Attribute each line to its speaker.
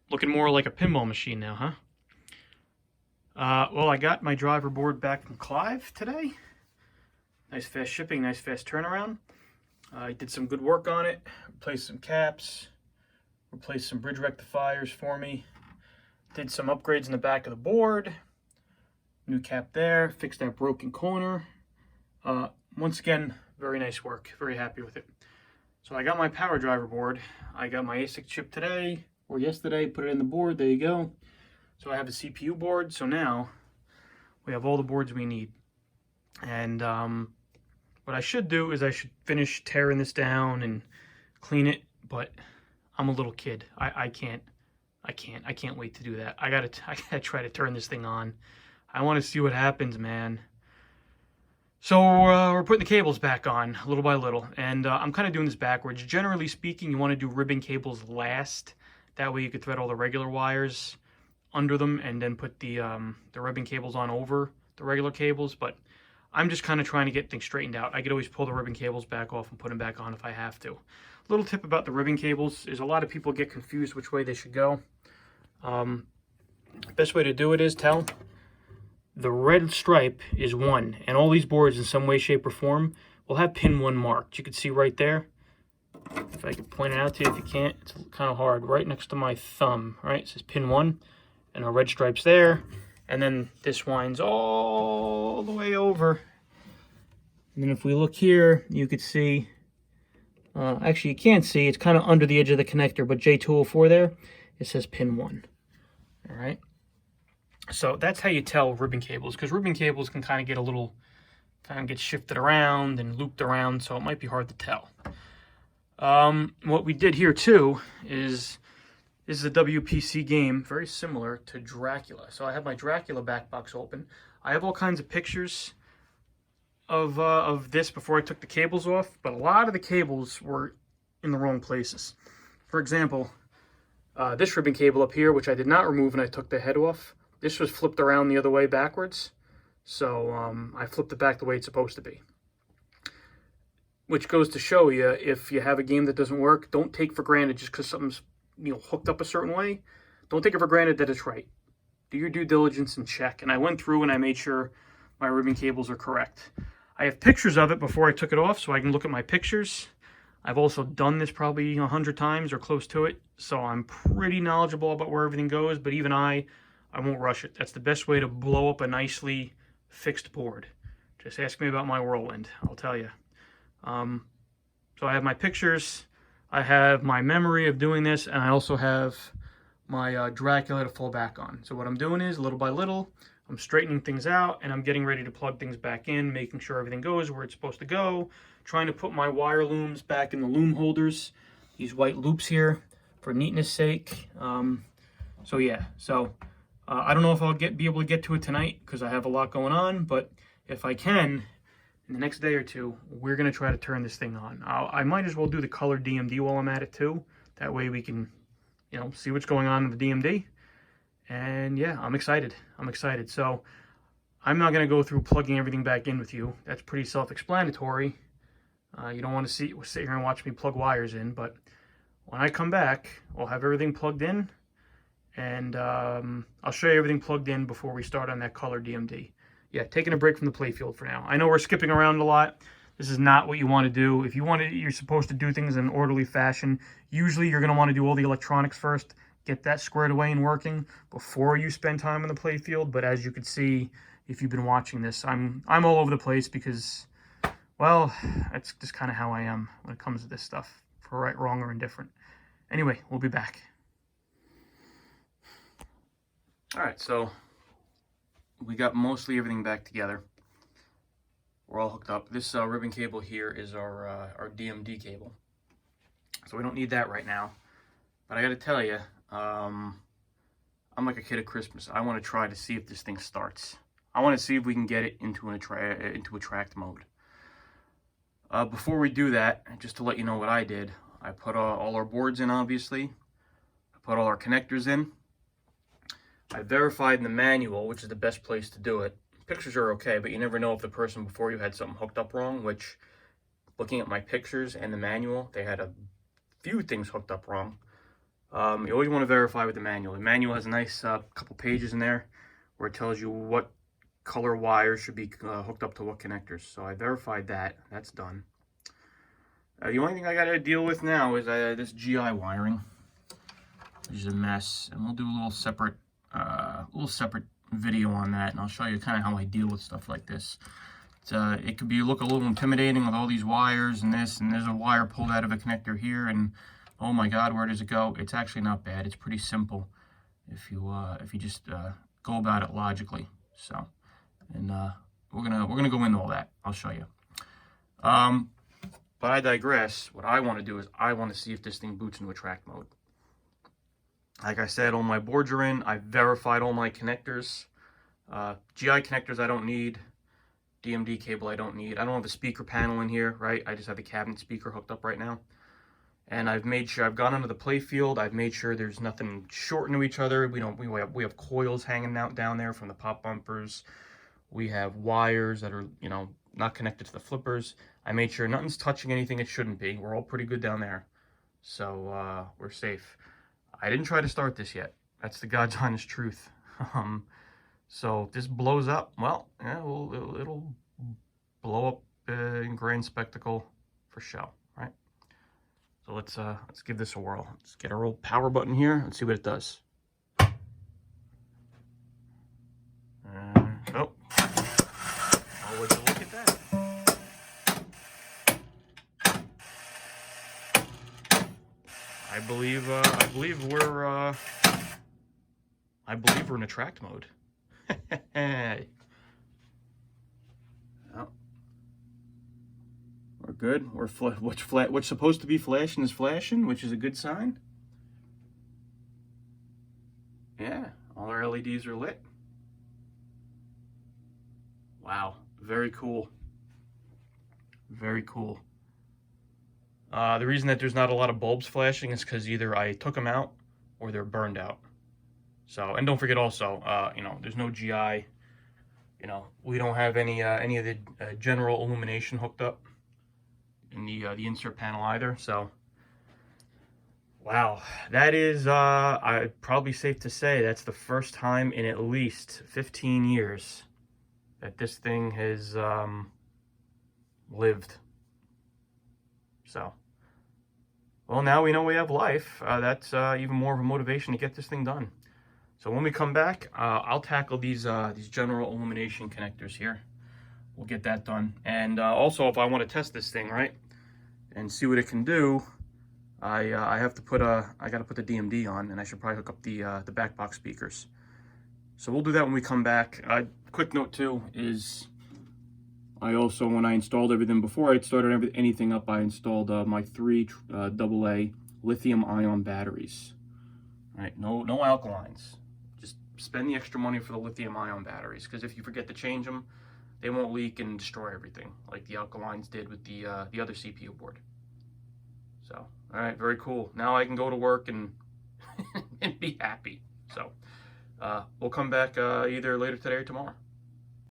Speaker 1: Looking more like a pinball machine now, huh? Well, I got my driver board back from Clive today. Nice fast shipping, nice fast turnaround. I did some good work on it, replaced some caps, replaced some bridge rectifiers for me, did some upgrades in the back of the board, new cap there, fixed that broken corner. Once again, very nice work, very happy with it. So I got my power driver board. I got my ASIC chip today, or yesterday, put it in the board, there you go. So I have a CPU board, so now we have all the boards we need. And what I should do is I should finish tearing this down and clean it, but I'm a little kid. I can't wait to do that. I gotta try to turn this thing on. I want to see what happens, man. So we're putting the cables back on little by little, and I'm kind of doing this backwards. Generally speaking, you want to do ribbon cables last. That way you could thread all the regular wires under them and then put the ribbon cables on over the regular cables. But I'm just kind of trying to get things straightened out. I could always pull the ribbon cables back off and put them back on if I have to. Little tip about the ribbon cables is a lot of people get confused which way they should go. Best way to do it is the red stripe is 1, and all these boards in some way, shape, or form will have pin 1 marked. You can see right there. If I can point it out to you, if you can't, it's kind of hard. Right next to my thumb, right? It says pin 1, and our red stripe's there. And then this winds all the way over. And then if we look here, you could see, actually you can't see, it's kind of under the edge of the connector, but J204 there, it says pin 1. All right. So that's how you tell ribbon cables, because ribbon cables can kind of get a little, kind of get shifted around and looped around, so it might be hard to tell. What we did here too is, this is a WPC game, very similar to Dracula. So I have my Dracula back box open. I have all kinds of pictures of this before I took the cables off, but a lot of the cables were in the wrong places. For example, this ribbon cable up here, which I did not remove and I took the head off, this was flipped around the other way backwards. So I flipped it back the way it's supposed to be. Which goes to show you, if you have a game that doesn't work, don't take for granted just because something's hooked up a certain way. Don't take it for granted that it's right. Do your due diligence and check. And I went through and I made sure my ribbon cables are correct. I have pictures of it before I took it off, so I can look at my pictures. I've also done this probably 100 times or close to it, so I'm pretty knowledgeable about where everything goes, but even I won't rush it. That's the best way to blow up a nicely fixed board. Just ask me about my whirlwind, I'll tell you. So I have my pictures, I have my memory of doing this, and I also have my Dracula to fall back on. So what I'm doing is, little by little, I'm straightening things out, and I'm getting ready to plug things back in, making sure everything goes where it's supposed to go, trying to put my wire looms back in the loom holders, these white loops here, for neatness sake. So yeah, I don't know if I'll be able to get to it tonight because I have a lot going on, but if I can, in the next day or two, we're going to try to turn this thing on. I might as well do the color DMD while I'm at it too. That way we can, see what's going on in the DMD. And yeah, I'm excited. So I'm not going to go through plugging everything back in with you. That's pretty self-explanatory. You don't want to sit here and watch me plug wires in, but when I come back, I'll have everything plugged in. And I'll show you everything plugged in before we start on that color DMD. Yeah, taking a break from the playfield for now. I know we're skipping around a lot. This is not what you want to do. If you want to, you're supposed to do things in an orderly fashion. Usually you're going to want to do all the electronics first, get that squared away and working before you spend time on the playfield. But as you can see, if you've been watching this, I'm all over the place because, well, that's just kind of how I am when it comes to this stuff, for right, wrong, or indifferent. Anyway, we'll be back. All right, so we got mostly everything back together. We're all hooked up. This ribbon cable here is our DMD cable. So we don't need that right now. But I got to tell you, I'm like a kid at Christmas. I want to try to see if this thing starts. I want to see if we can get it into attract mode. Before we do that, just to let you know what I did, I put all our boards in, obviously. I put all our connectors in. I verified in the manual, which is the best place to do it. Pictures are okay, but you never know if the person before you had something hooked up wrong, which, looking at my pictures and the manual, they had a few things hooked up wrong. You always want to verify with the manual. The manual has a nice couple pages in there where it tells you what color wires should be hooked up to what connectors. So I verified that. That's done. The only thing I got to deal with now is this GI wiring, which is a mess, and we'll do a little separate video on that, and I'll show you kind of how I deal with stuff like this. It could look a little intimidating with all these wires and this, and there's a wire pulled out of a connector here, and oh my God, where does it go? It's actually not bad. It's pretty simple if you just go about it logically. So, and we're gonna go into all that. I'll show you. But I digress. What I want to do is I want to see if this thing boots into a track mode. Like I said, all my boards are in. I verified all my connectors. GI connectors I don't need. DMD cable I don't need. I don't have a speaker panel in here, right? I just have the cabinet speaker hooked up right now. And I've made sure I've gone into the play field. I've made sure there's nothing short into each other. We have coils hanging out down there from the pop bumpers. We have wires that are, you know, not connected to the flippers. I made sure nothing's touching anything it shouldn't be. We're all pretty good down there. So we're safe. I didn't try to start this yet. That's the God's honest truth. So if this blows up, well, yeah, it'll blow up in grand spectacle for show, right? So let's give this a whirl. Let's get our old power button here and see what it does. Oh, would you look at that? I believe we're in attract mode. Oh. We're good. What's supposed to be flashing is flashing, which is a good sign. Yeah, all our LEDs are lit. Wow, very cool. Very cool. The reason that there's not a lot of bulbs flashing is because either I took them out or they're burned out. So, and don't forget also, you know, there's no GI. You know, we don't have any of the general illumination hooked up in the insert panel either. So, wow, that is probably safe to say that's the first time in at least 15 years that this thing has lived. So, well, now we know we have life. That's even more of a motivation to get this thing done. So when we come back, I'll tackle these general illumination connectors here. We'll get that done. And also, if I want to test this thing, right, and see what it can do, I got to put the DMD on, and I should probably hook up the back box speakers. So we'll do that when we come back. Quick note too is I also, when I installed everything, before I started anything up, I installed my 3 AA lithium-ion batteries. Right, no alkalines. Just spend the extra money for the lithium-ion batteries, because if you forget to change them, they won't leak and destroy everything like the alkalines did with the other CPU board. So, all right, very cool. Now I can go to work and and be happy. So, we'll come back either later today or tomorrow.